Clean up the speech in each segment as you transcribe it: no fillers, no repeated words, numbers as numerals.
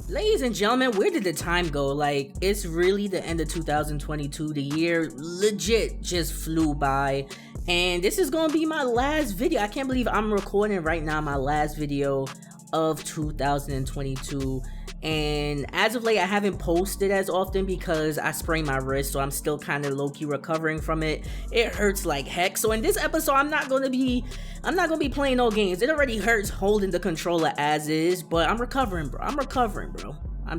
Ladies and gentlemen, where did the time go? Like, it's really the end of 2022. The year legit just flew by. And this is gonna be my last video. I can't believe I'm recording right now my last video of 2022. And as of late, I haven't posted as often because I sprained my wrist, so I'm still kind of low-key recovering from it. It hurts like heck. So in this episode, I'm not gonna be playing no games. It already hurts holding the controller as is, but I'm recovering, bro. I'm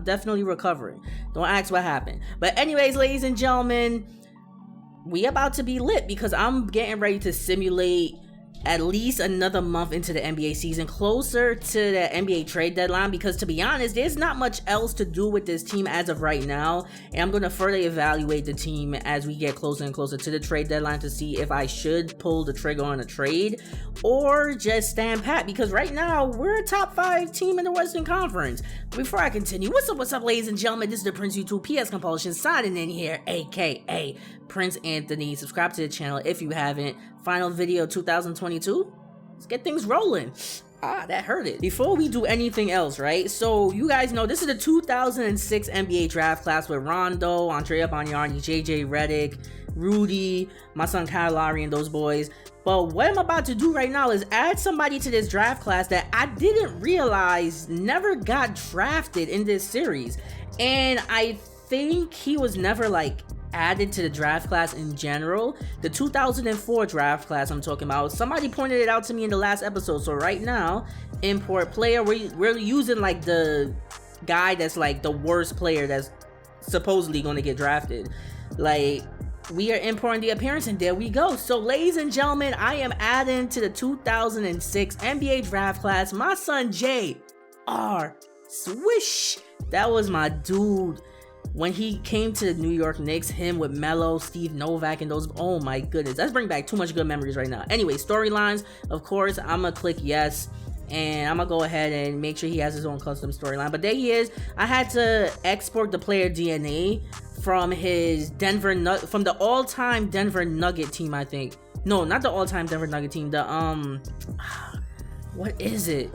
definitely recovering. Don't ask what happened. But anyways, ladies and gentlemen, we about to be lit because I'm getting ready to simulate at least another month into the NBA season, closer to the NBA trade deadline, because to be honest, there's not much else to do with this team as of right now, and I'm going to further evaluate the team as we get closer and closer to the trade deadline to see if I should pull the trigger on a trade or just stand pat, because right now we're a top 5 team in the Western Conference. Before I continue, what's up ladies and gentlemen, this is the Prince YouTube PS Compulsion signing in here, aka Prince Anthony. Subscribe to the channel if you haven't. Final video 2022. Let's get things rolling. That hurt it. Before we do anything else, right? So you guys know this is the 2006 NBA draft class with Rondo, Andrea Bargnani, JJ Redick, Rudy, my son Kyle Lowry, and those boys. But what I'm about to do right now is add somebody to this draft class that I didn't realize never got drafted in this series. And I think he was never like added to the draft class in general. The 2004 draft class I'm talking about. Somebody pointed it out to me in the last episode. So right now, import player, we're using like the guy that's like the worst player that's supposedly going to get drafted. Like, we are importing the appearance, and there we go. So ladies and gentlemen, I am adding to the 2006 NBA draft class my son J.R. Swish. That was my dude when he came to the New York Knicks, him with Melo, Steve Novak, and those. Oh my goodness, let's bring back too much good memories right now. Anyway, storylines, of course, I'm gonna click yes, and I'm gonna go ahead and make sure he has his own custom storyline. But there he is. I had to export the player DNA from his from the all-time Denver Nugget team, I think. No, not the all-time Denver Nugget team. The what is it?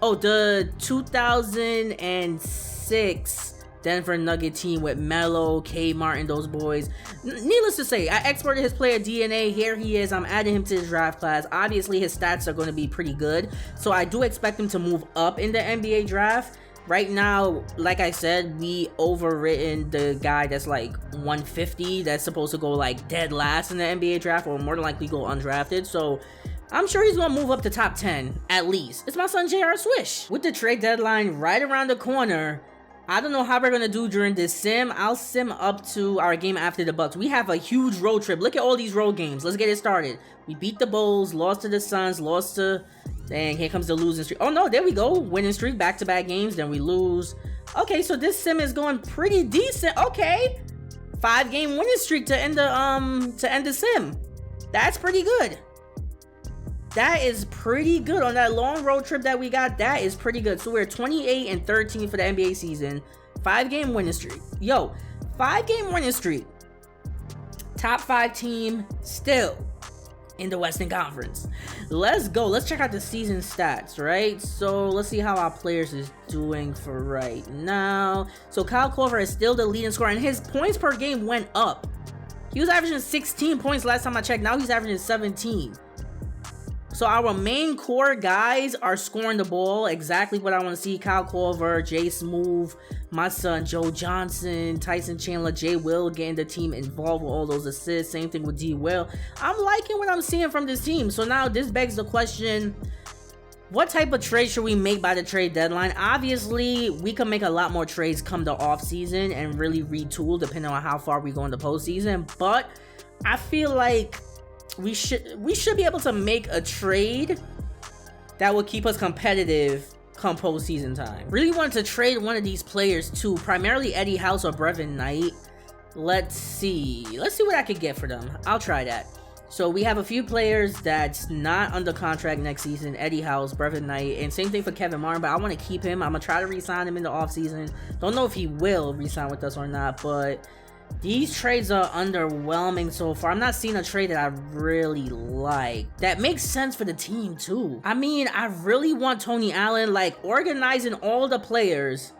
Oh, the 2006 Denver Nugget team with Melo, K. Martin, those boys. Needless to say, I exported his player DNA. Here he is. I'm adding him to the draft class. Obviously, his stats are going to be pretty good, so I do expect him to move up in the NBA draft. Right now, like I said, we overwritten the guy that's like 150 that's supposed to go like dead last in the NBA draft, or more than likely go undrafted. So I'm sure he's gonna move up to top 10 at least. It's my son J.R. Swish. With the trade deadline right around the corner, I don't know how we're gonna do during this sim. I'll sim up to our game after the Bucks. We have a huge road trip. Look at all these road games. Let's get it started. We beat the Bulls, lost to the Suns, lost to... Dang, here comes the losing streak. Oh no, there we go. Winning streak, back-to-back games, then we lose. Okay, so this sim is going pretty decent. Okay. 5-game winning streak to end the sim. That's pretty good. That is pretty good on that long road trip that we got. That is pretty good. So we're 28-13 for the NBA season. 5-game winning streak. Yo, 5-game winning streak. Top 5 team still in the Western Conference. Let's go. Let's check out the season stats, right? So let's see how our players is doing for right now. So Kyle Korver is still the leading scorer, and his points per game went up. He was averaging 16 points last time I checked. Now he's averaging 17. So our main core guys are scoring the ball, exactly what I want to see. Kyle Korver, Jay Smooth, my son Joe Johnson, Tyson Chandler, Jay Will getting the team involved with all those assists. Same thing with D Will. I'm liking what I'm seeing from this team. So now this begs the question, what type of trade should we make by the trade deadline? Obviously, we can make a lot more trades come the off season and really retool depending on how far we go in the postseason. But I feel like we should be able to make a trade that will keep us competitive come postseason time. Really wanted to trade one of these players too, primarily Eddie House or Brevin Knight. Let's see what I could get for them. I'll try that. So we have a few players that's not under contract next season. Eddie House, Brevin Knight, and same thing for Kevin Martin, but I want to keep him. I'm gonna try to re-sign him in the offseason. Don't know if he will re-sign with us or not, but these trades are underwhelming so far. I'm not seeing a trade that I really like that makes sense for the team too. I mean, I really want Tony Allen, like organizing all the players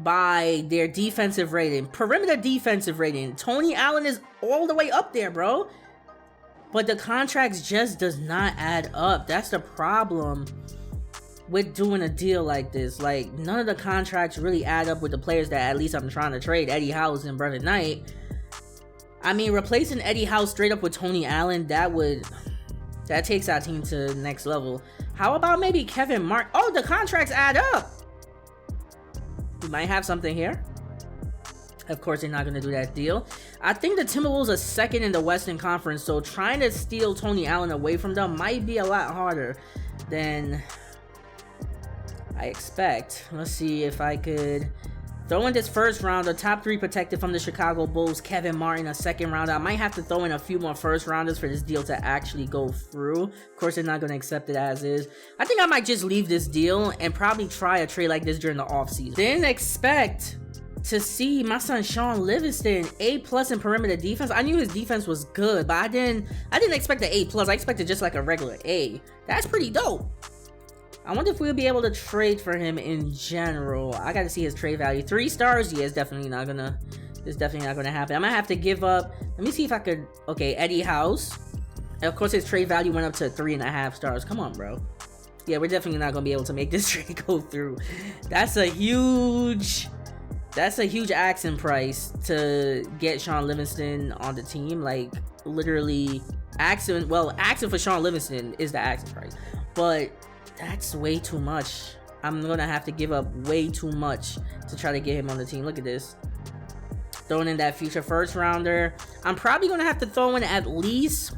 by their defensive rating. Perimeter defensive rating. Tony Allen is all the way up there, bro. But the contracts just does not add up. That's the problem with doing a deal like this. Like, none of the contracts really add up with the players that at least I'm trying to trade. Eddie House and Brevin Knight. I mean, replacing Eddie House straight up with Tony Allen, that takes our team to the next level. How about maybe Kevin Martin? Oh, the contracts add up. We might have something here. Of course, they're not going to do that deal. I think the Timberwolves are second in the Western Conference, so trying to steal Tony Allen away from them might be a lot harder than I expect. Let's see if I could throw in this first rounder. Top 3 protected from the Chicago Bulls. Kevin Martin, a second rounder. I might have to throw in a few more first rounders for this deal to actually go through. Of course, they're not going to accept it as is. I think I might just leave this deal and probably try a trade like this during the offseason. Didn't expect to see my son Sean Livingston A+ in perimeter defense. I knew his defense was good, but I didn't expect an A+. I expected just like a regular A. That's pretty dope. I wonder if we'll be able to trade for him in general. I gotta see his trade value. 3 stars? Yeah, it's definitely not gonna happen. I'm gonna have to give up. Let me see if I could. Okay, Eddie House. And of course, his trade value went up to 3.5 stars. Come on, bro. Yeah, we're definitely not gonna be able to make this trade go through. That's a huge asking price to get Sean Livingston on the team. Like, literally, asking for Sean Livingston is the asking price. But that's way too much. I'm gonna have to give up way too much to try to get him on the team. Look at this. Throwing in that future first rounder. I'm probably gonna have to throw in at least...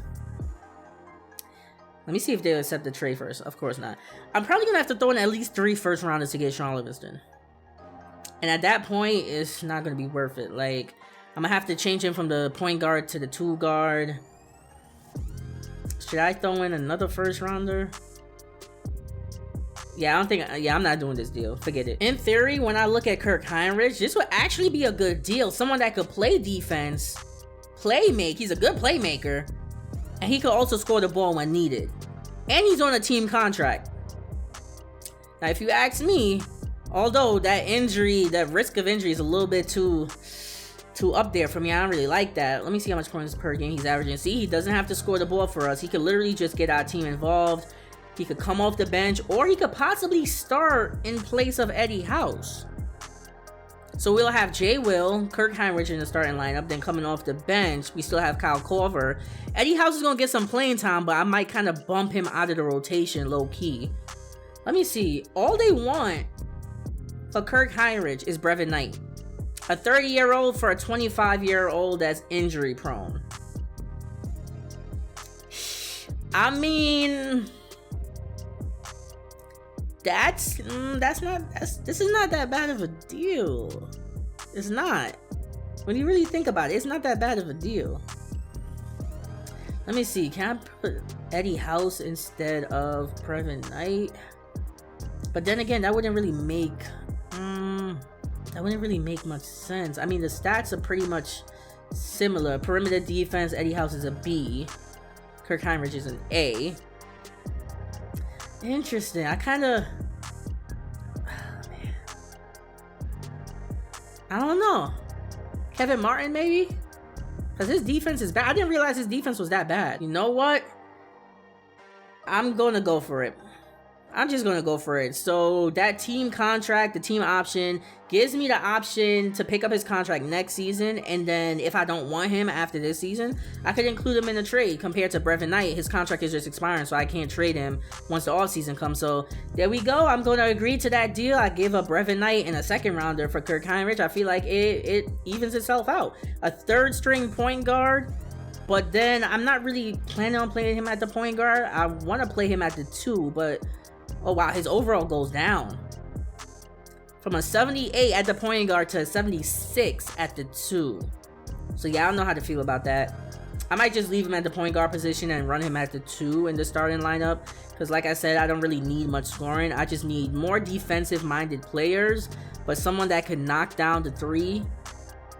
Let me see if they'll accept the trade first. Of course not. I'm probably gonna have to throw in at least 3 first rounders to get Sean Livingston. And at that point, it's not gonna be worth it. Like, I'm gonna have to change him from the point guard to the 2 guard. Should I throw in another first rounder? Yeah, I'm not doing this deal. Forget it. In theory, when I look at Kirk Heinrich, this would actually be a good deal. Someone that could play defense, playmake. He's a good playmaker. And he could also score the ball when needed. And he's on a team contract. Now, if you ask me, although that risk of injury is a little bit too up there for me. I don't really like that. Let me see how much points per game he's averaging. See, he doesn't have to score the ball for us. He could literally just get our team involved. He could come off the bench, or he could possibly start in place of Eddie House. So we'll have Jay Will, Kirk Heinrich in the starting lineup. Then coming off the bench, we still have Kyle Korver. Eddie House is going to get some playing time, but I might kind of bump him out of the rotation low-key. Let me see. All they want for Kirk Heinrich is Brevin Knight. A 30-year-old for a 25-year-old that's injury-prone. I mean... This is not that bad of a deal. It's not. When you really think about it, it's not that bad of a deal. Let me see. Can I put Eddie House instead of Brevin Knight? But then again, that wouldn't really make much sense. I mean, the stats are pretty much similar. Perimeter defense, Eddie House is a B. Kirk Heinrich is an A. Interesting. I don't know. Kevin Martin, maybe? Because his defense is bad. I didn't realize his defense was that bad. You know what? I'm going to go for it. I'm just going to go for it. So that team contract, the team option, gives me the option to pick up his contract next season. And then if I don't want him after this season, I could include him in the trade. Compared to Brevin Knight, his contract is just expiring, so I can't trade him once the offseason comes. So there we go. I'm going to agree to that deal. I give up Brevin Knight and a second rounder for Kirk Heinrich. I feel like it evens itself out. A third string point guard. But then I'm not really planning on playing him at the point guard. I want to play him at the 2, but... Oh wow, his overall goes down from a 78 at the point guard to a 76 at the 2. So yeah, I don't know how to feel about that. I might just leave him at the point guard position and run him at the 2 in the starting lineup. Because like I said, I don't really need much scoring. I just need more defensive-minded players. But someone that can knock down the 3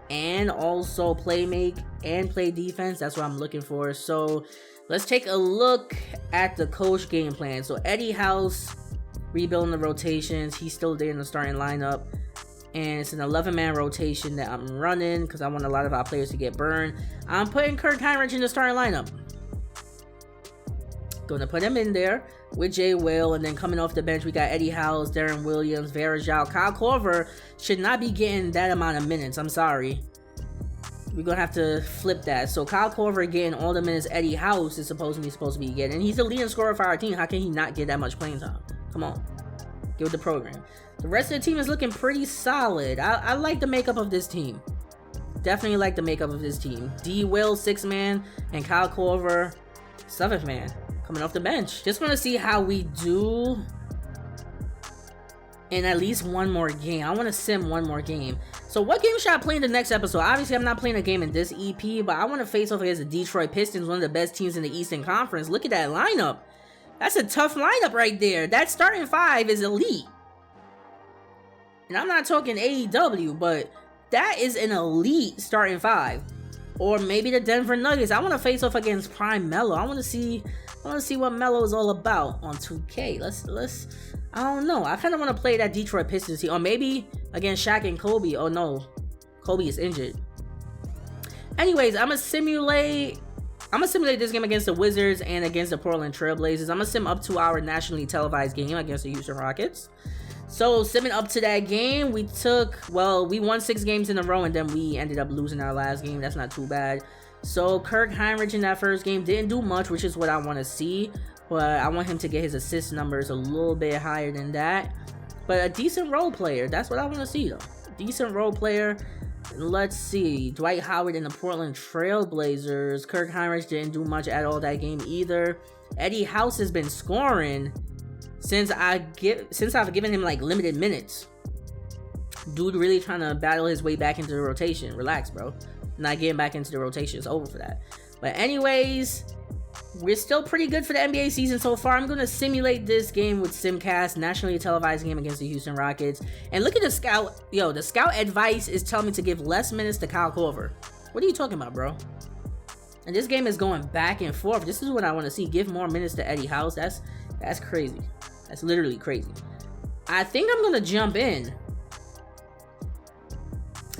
and also play defense. That's what I'm looking for. So... let's take a look at the coach game plan. So Eddie House, rebuilding the rotations. He's still there in the starting lineup. and it's an 11-man rotation that I'm running because I want a lot of our players to get burned. I'm putting Kirk Heinrich in the starting lineup. Gonna put him in there with Jay Will, and then coming off the bench we got Eddie House, Darren Williams, Varejao. Kyle Korver should not be getting that amount of minutes. I'm sorry. We're gonna have to flip that. So Kyle Korver getting all the minutes Eddie House is supposed to be getting. And he's the leading scorer for our team. How can he not get that much playing time? Come on, get with the program. The rest of the team is looking pretty solid. I like the makeup of this team. Definitely like the makeup of this team. D Will 6-man and Kyle Korver 7th-man. Coming off the bench. Just want to see how we do in at least one more game. I want to sim one more game. So what game should I play in the next episode? Obviously, I'm not playing a game in this EP, but I want to face off against the Detroit Pistons, one of the best teams in the Eastern Conference. Look at that lineup. That's a tough lineup right there. That starting 5 is elite. And I'm not talking AEW, but that is an elite starting 5. Or maybe the Denver Nuggets. I want to face off against Prime Melo. I want to see what Melo is all about on 2K. Let's I don't know. I kind of want to play that Detroit Pistons team, or maybe against Shaq and Kobe. Oh no, Kobe is injured. Anyways, I'm gonna simulate this game against the Wizards and against the Portland Trailblazers. I'm gonna sim up to our nationally televised game against the Houston Rockets. So simming up to that game, we won 6 games in a row, and then we ended up losing our last game. That's not too bad. So Kirk Heinrich in that first game didn't do much, which is what I want to see. But I want him to get his assist numbers a little bit higher than that. But a decent role player, that's what I want to see though. Decent role player. Let's see. Dwight Howard in the Portland Trailblazers. Kirk Heinrich didn't do much at all that game either. Eddie House has been scoring since I've given him like limited minutes. Dude really trying to battle his way back into the rotation. Relax, bro. Not getting back into the rotation. It's over for that. But anyways, we're still pretty good for the NBA season so far. I'm going to simulate this game with Simcast, nationally televised game against the Houston Rockets. And look at the scout. Yo, the scout advice is telling me to give less minutes to Kyle Korver. What are you talking about, bro? And this game is going back and forth. This is what I want to see. Give more minutes to Eddie House. That's crazy. That's literally crazy. I think I'm going to jump in.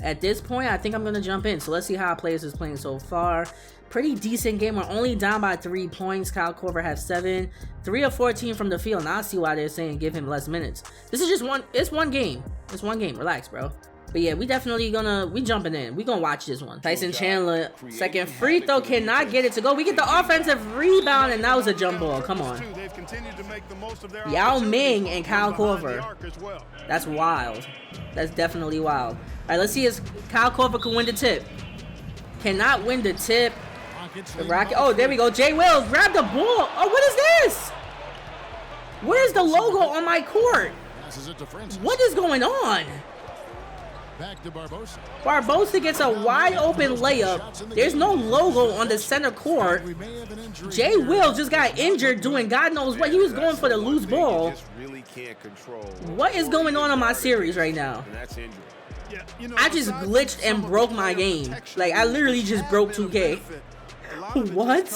At this point, I think I'm going to jump in. So let's see how our players is playing so far. Pretty decent game. We're only down by 3 points. Kyle Korver has 7. 3 of 14 from the field. Now I see why they're saying give him less minutes. This is just it's one game. It's one game. Relax, bro. But yeah, we jumping in. We gonna watch this one. Tyson Chandler, second free throw, cannot get it to go. We get the offensive rebound, and that was a jump ball. Come on. Yao Ming and Kyle Korver. That's wild. That's definitely wild. All right, let's see if Kyle Korver can win the tip. Cannot win the tip. The Rocket. Oh, there we go. Jay Will, grab the ball. Oh, what is this? Where's the logo on my court? What is going on? Barbosa gets a wide open layup. There's no logo on the center court. Jay Will just got injured doing God knows what. He was going for the loose ball. What is going on in my series right now? I just glitched and broke my game. Like, I literally just broke 2K. What?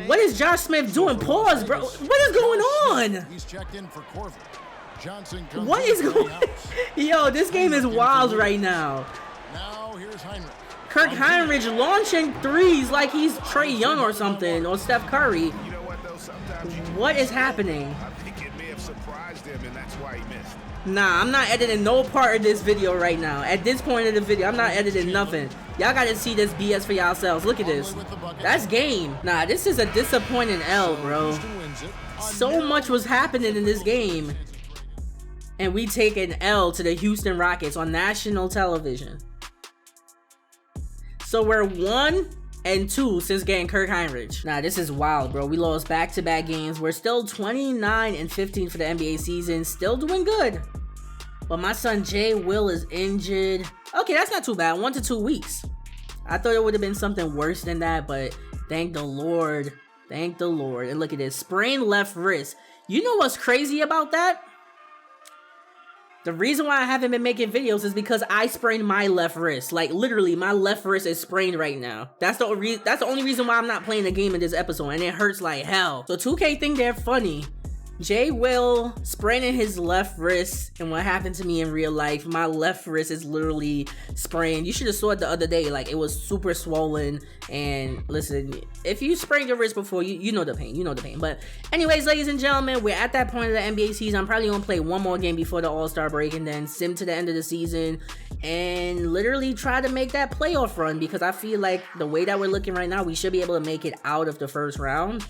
What is Josh Smith doing? Pause, bro. What is going on? What is going on? Yo, this game is wild right now. Kirk Heinrich launching threes like he's Trae Young or something, or Steph Curry. What is happening? Nah, I'm not editing no part of this video right now. At this point of the video, I'm not editing nothing. Y'all gotta see this BS for yourselves. Look at this. That's game. Nah, this is a disappointing L, bro. So much was happening in this game. And we take an L to the Houston Rockets on national television. So we're 1-2 since getting Kirk Heinrich. Nah, this is wild, bro. We lost back-to-back games. We're still 29-15 for the NBA season. Still doing good. But my son Jay Will is injured. Okay, that's not too bad. 1 to 2 weeks. I thought it would have been something worse than that, but thank the Lord. Thank the Lord. And look at this. Sprained left wrist. You know what's crazy about that? The reason why I haven't been making videos is because I sprained my left wrist. Like, literally, my left wrist is sprained right now. That's the only reason why I'm not playing the game in this episode, and it hurts like hell. So 2K think they're funny Jay Will spraining his left wrist, and what happened to me in real life, my left wrist is literally sprained. You should have saw it the other day, like it was super swollen. And listen, if you sprained your wrist before, you know the pain, But anyways, ladies and gentlemen, we're at that point of the NBA season. I'm probably gonna play one more game before the All-Star break and then sim to the end of the season and literally try to make that playoff run, because I feel like the way that we're looking right now, we should be able to make it out of the first round,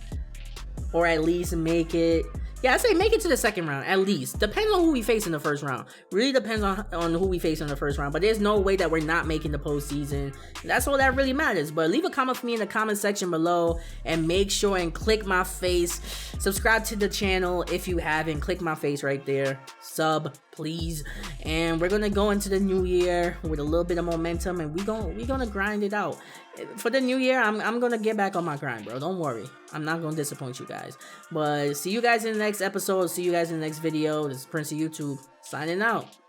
or at least make it. Yeah, I say make it to the second round, at least. Depends on who we face in the first round. Really depends on who we face in the first round. But there's no way that we're not making the postseason. That's all that really matters. But leave a comment for me in the comment section below. And make sure and click my face. Subscribe to the channel if you haven't. Click my face right there. Sub, please. And we're going to go into the new year with a little bit of momentum. And we're gonna grind it out. For the new year, I'm going to get back on my grind, bro. Don't worry. I'm not going to disappoint you guys. But see you guys in the next episode. See you guys in the next video. This is Prince of YouTube signing out.